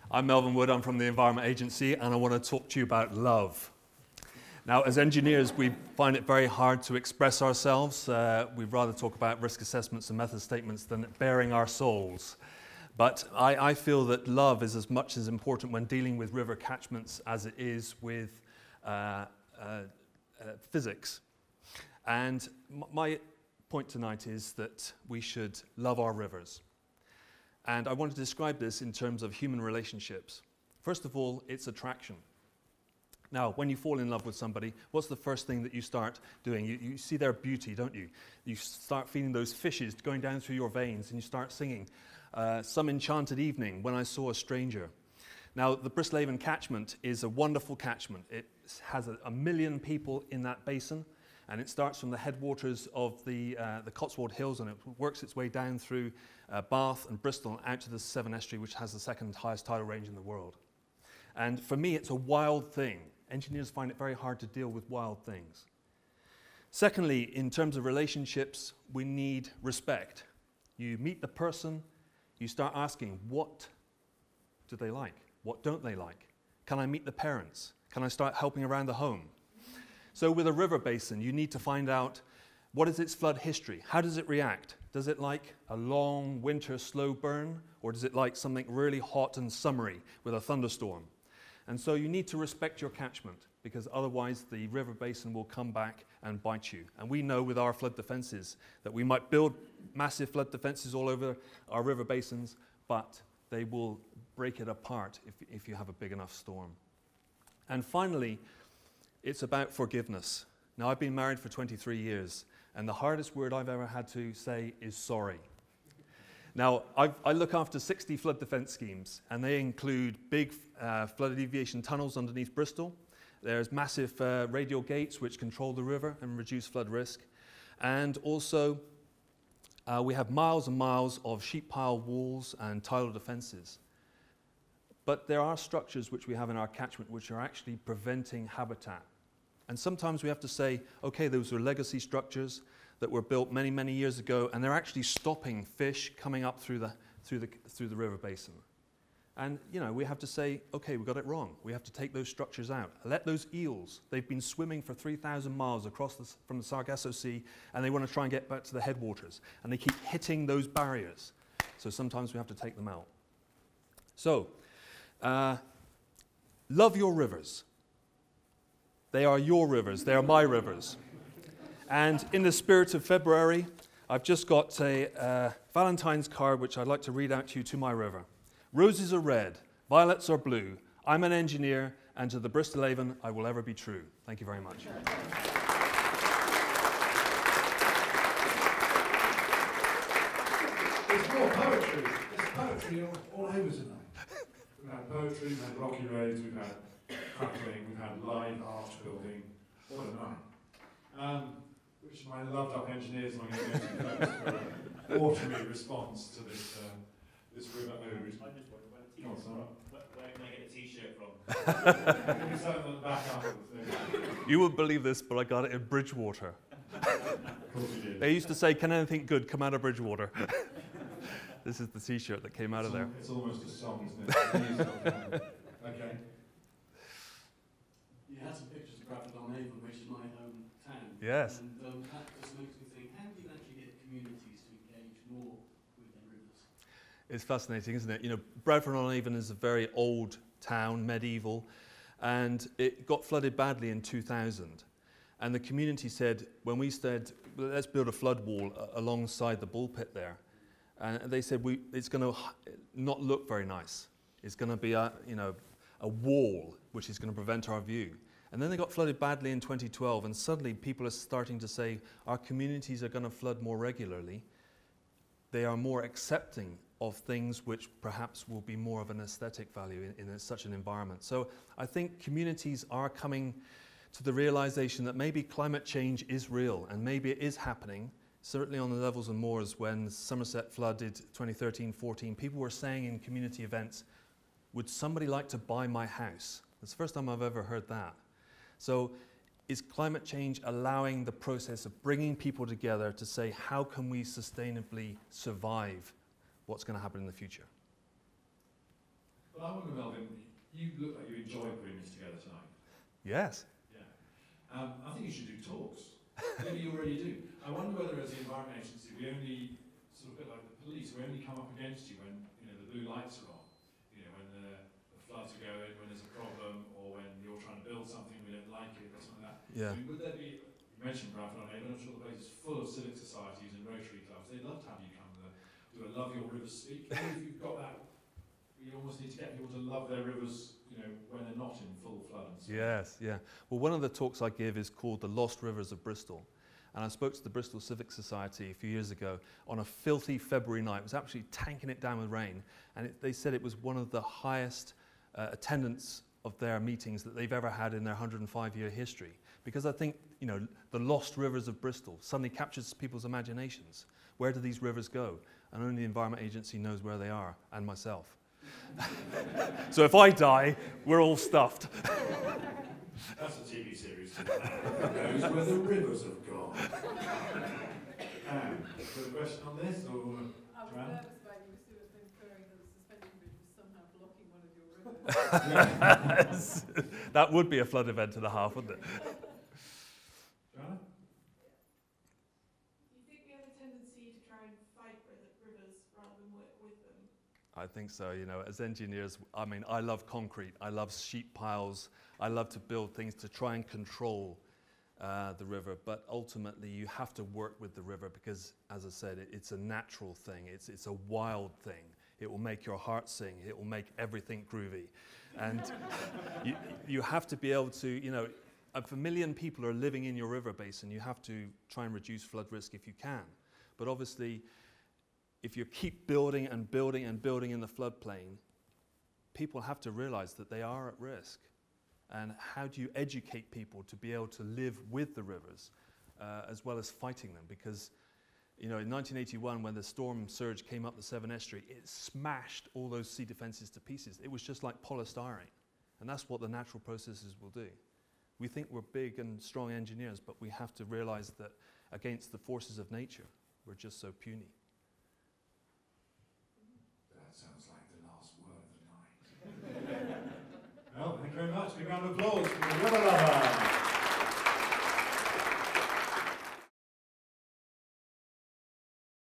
I'm Melvin Wood, I'm from the Environment Agency, and I want to talk to you about love. Now, as engineers, we find it very hard to express ourselves. We'd rather talk about risk assessments and method statements than baring our souls. But I feel that love is as much as important when dealing with river catchments as it is with physics. And my point tonight is that we should love our rivers. And I want to describe this in terms of human relationships. First of all, it's attraction. Now, when you fall in love with somebody, what's the first thing that you start doing? You see their beauty, don't you? You start feeling those fishes going down through your veins, and you start singing, "Some enchanted evening when I saw a stranger." Now, the Bristol Avon catchment is a wonderful catchment. It has a million people in that basin, and it starts from the headwaters of the Cotswold Hills, and it works its way down through Bath and Bristol out to the Severn Estuary, which has the second highest tidal range in the world. And for me, it's a wild thing. Engineers find it very hard to deal with wild things. Secondly, in terms of relationships, we need respect. You meet the person, you start asking, what do they like? What don't they like? Can I meet the parents? Can I start helping around the home? So with a river basin, you need to find out, what is its flood history? How does it react? Does it like a long winter slow burn, or does it like something really hot and summery with a thunderstorm? And so you need to respect your catchment, because otherwise the river basin will come back and bite you. And we know with our flood defences that we might build massive flood defences all over our river basins, but they will break it apart if you have a big enough storm. And finally, it's about forgiveness. Now, I've been married for 23 years, and the hardest word I've ever had to say is sorry. Now, I look after 60 flood defence schemes, and they include big flood alleviation tunnels underneath Bristol. There's massive radial gates which control the river and reduce flood risk. And also, we have miles and miles of sheep pile walls and tidal defences. But there are structures which we have in our catchment which are actually preventing habitat. And sometimes we have to say, okay, those are legacy structures that were built many, many years ago, and they're actually stopping fish coming up through the river basin. And you know, we have to say, okay, we got it wrong. We have to take those structures out. Let those eels, they've been swimming for 3,000 miles across from the Sargasso Sea, and they want to try and get back to the headwaters. And they keep hitting those barriers. So sometimes we have to take them out. So, love your rivers. They are your rivers. They are my rivers. And in the spirit of February, I've just got a Valentine's card which I'd like to read out to you to my river. Roses are red, violets are blue. I'm an engineer, and to the Bristol Avon I will ever be true. Thank you very much. There's more poetry. There's poetry all over tonight. We've had poetry, we've had rocky roads, we've had crackling, we've had live art building. What a night. Which my loved up engineers are going to for an autumny response to this river ode. I just wonder where can I get a t-shirt from? Can you send them back up of the thing? You won't believe this, but I got it in Bridgewater. Of course you did. They used to say, can anything good come out of Bridgewater? This is the t-shirt that came out of there. It's almost a song, isn't it? A new song. Okay. You had some pictures of Avon, which is my hometown. Yes. And that just makes me think, how do you actually get communities to engage more with their rivers? It's fascinating, isn't it? You know, Bradford-on-Avon is a very old town, medieval, and it got flooded badly in 2000. And the community said, when we said, well, let's build a flood wall alongside the bull pit there, and they said, it's going to not look very nice. It's going to be a wall which is going to prevent our view. And then they got flooded badly in 2012, and suddenly people are starting to say, our communities are going to flood more regularly. They are more accepting of things which perhaps will be more of an aesthetic value in such an environment. So I think communities are coming to the realization that maybe climate change is real, and maybe it is happening. Certainly on the levels and moors, when Somerset flooded 2013-14, people were saying in community events, would somebody like to buy my house? It's the first time I've ever heard that. So is climate change allowing the process of bringing people together to say, how can we sustainably survive what's going to happen in the future? But I wonder, Melvin, you look like you enjoy putting this together tonight. Yes. Yeah. I think you should do talks. Maybe you already do. I wonder whether as the Environment Agency, we only, sort of a bit like the police, we only come up against you when, you know, the blue lights are on. You know, when the floods are going, when there's a problem, or when you're trying to build something, we don't like it, or something like that. Yeah. I mean, would there be, you mentioned Avon on Avon, I'm sure the place is full of civic societies and Rotary clubs. They'd love to have you come to do a Love Your Rivers speak. Maybe if you've got that, you almost need to get people to love their rivers, you know, when they're not in full flood and so on. Yes, yeah. Well, one of the talks I give is called The Lost Rivers of Bristol. And I spoke to the Bristol Civic Society a few years ago on a filthy February night. It was actually tanking it down with rain. And they said it was one of the highest attendance of their meetings that they've ever had in their 105-year history. Because I think, you know, the lost rivers of Bristol suddenly captures people's imaginations. Where do these rivers go? And only the Environment Agency knows where they are, and myself. So if I die, we're all stuffed. That's a TV series. Who knows where the rivers have gone? Got a question on this, or I was Joanne? nervous about you because it was inferring that the suspension bridge was somehow blocking one of your rivers. That would be a flood event and a half, wouldn't it? Joanna? Do you think we have a tendency to try and fight rivers rather than work with them? I think so. You know, as engineers, I mean, I love concrete. I love sheet piles. I love to build things to try and control the river. But ultimately, you have to work with the river because, as I said, it's a natural thing. It's a wild thing. It will make your heart sing. It will make everything groovy. And you have to be able to, you know, if 1 million people are living in your river basin, you have to try and reduce flood risk if you can. But obviously, if you keep building and building and building in the floodplain, people have to realize that they are at risk. And how do you educate people to be able to live with the rivers as well as fighting them? Because, you know, in 1981, when the storm surge came up the Severn Estuary, it smashed all those sea defences to pieces. It was just like polystyrene. And that's what the natural processes will do. We think we're big and strong engineers, but we have to realize that against the forces of nature, we're just so puny. That sounds like the last word of the night. Well, thank you very much. Big round of applause for the River Lover.